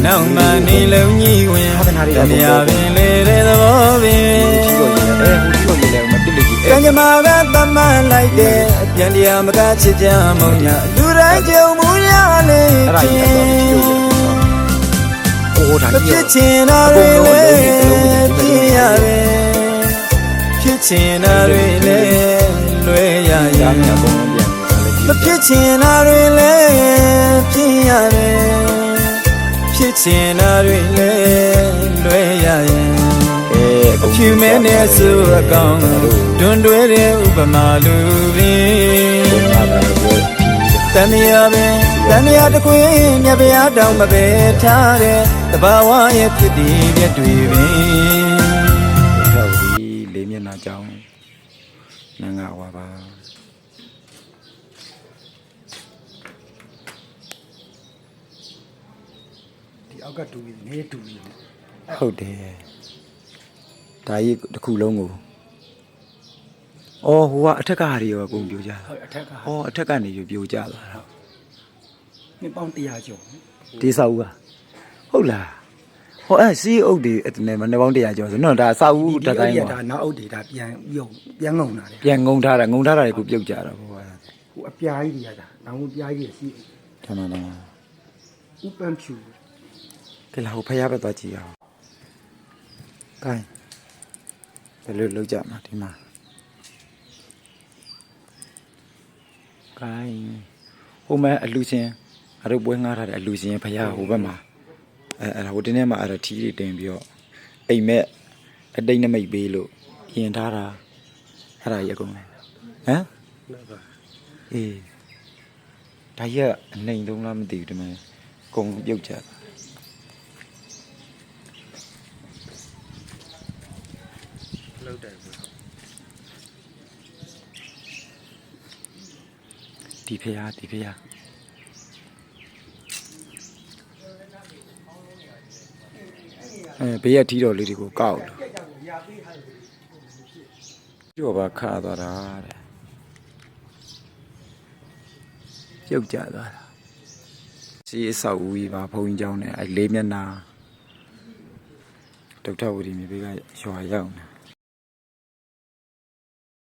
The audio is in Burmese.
နောက်မှနေလုံးကြီးဝင်တမယာပင်လေတဲ့သဘောပင်ကံကြမ္မာကတမန်လိုက်တဲ့အပြန်တရားမကချစ်ကြမုံညာလူတိုင်းကြုံမှုရလေဖြစ်ချင်တာတွေလေဖြစ်ရတယ်ဖြစ်ချင်တာတွေလေလွယ်ရရမဖြစ်ချင်တာတွေလေဖြစ်ရတယ်ဖြစ်ချင်တာတွေလေလွယ်ရရင်အဖြူမဲနဲ့ဆိုအကောင်တွန်တွဲတဲ့ဥပမာလူပင်တန်မြာပင်တန်မြာတခွေမြပြားတောင်မပဲထားတဲ့တဘာဝရဲ့ဖြစ်တည်မြတ်တွေပင်ထောက်ဒီလေးမျက်နှာကြောင်းနငါဝါပါဒီအောက်ကတူနေတူနေဟုတ်တယ်ဒါကြီးတစ်ခုလုံးကိုအော်ဟိုကအထက်ကဟာတွေရောအကုန်ပြိုကြတာဟုတ်အထက်ကအော်အထက်ကနေပြိုကြသွားတာနှစ်ပေါင်း100ကျော်ဒီစာဦးကဟုတ်လားဟောအဲစီးအုပ်တွေနဲ့မနှစ်ပေါင်း100ကျော်ဆိုတော့ဒါစာဦးတစ်တိုင်းပါဒါနောက်အုပ်တွေဒါပြန်ငုံတာလေပြန်ငုံထားတာတွေကိုပြုတ်ကြတာဟိုဟိုအပြားကြီးတွေကဒါနောက်အပြားကြီးစီးထမတယ်ဥပန်ဖြူကဲလာဟိုဖျားပဲသွားကြည့်အောင်ကိုင်းဘယ်လိုလုပ်ကြမှာဒီမှာကိုင်းဟိုမှာအလူချင်းအရုပ်ပွဲငှားထားတဲ့အလူချင်းဖျားဟိုဘက်မှာအဲ့ဒါဟိုတင်းထဲမှာအဲ့ဒါထီးတွေတင်ပြီးတော့အိမ်မက်အတိတ်နမိတ်ပေးလို့ရင်ထားတာအဲ့ဒါရကုန်တယ်ဟမ်အေးဒါရအနေတုံးလားမသိဘူးဒီမှာကုံပြုတ်ကြတာလောက်တယ်ဒီဖျားဘေးရထီးတော်လေးတွေကိုကောက်လို့ပါခါသွားတာတဲ့ပြုတ်ကြသွားတာစီအဆောက်ဦးကြီးပါဘုံကြီးကျောင်းနဲ့အဲလေးမျက်နှာဒုက္ခဝတီမြေဘေးကရွာရောက်နေ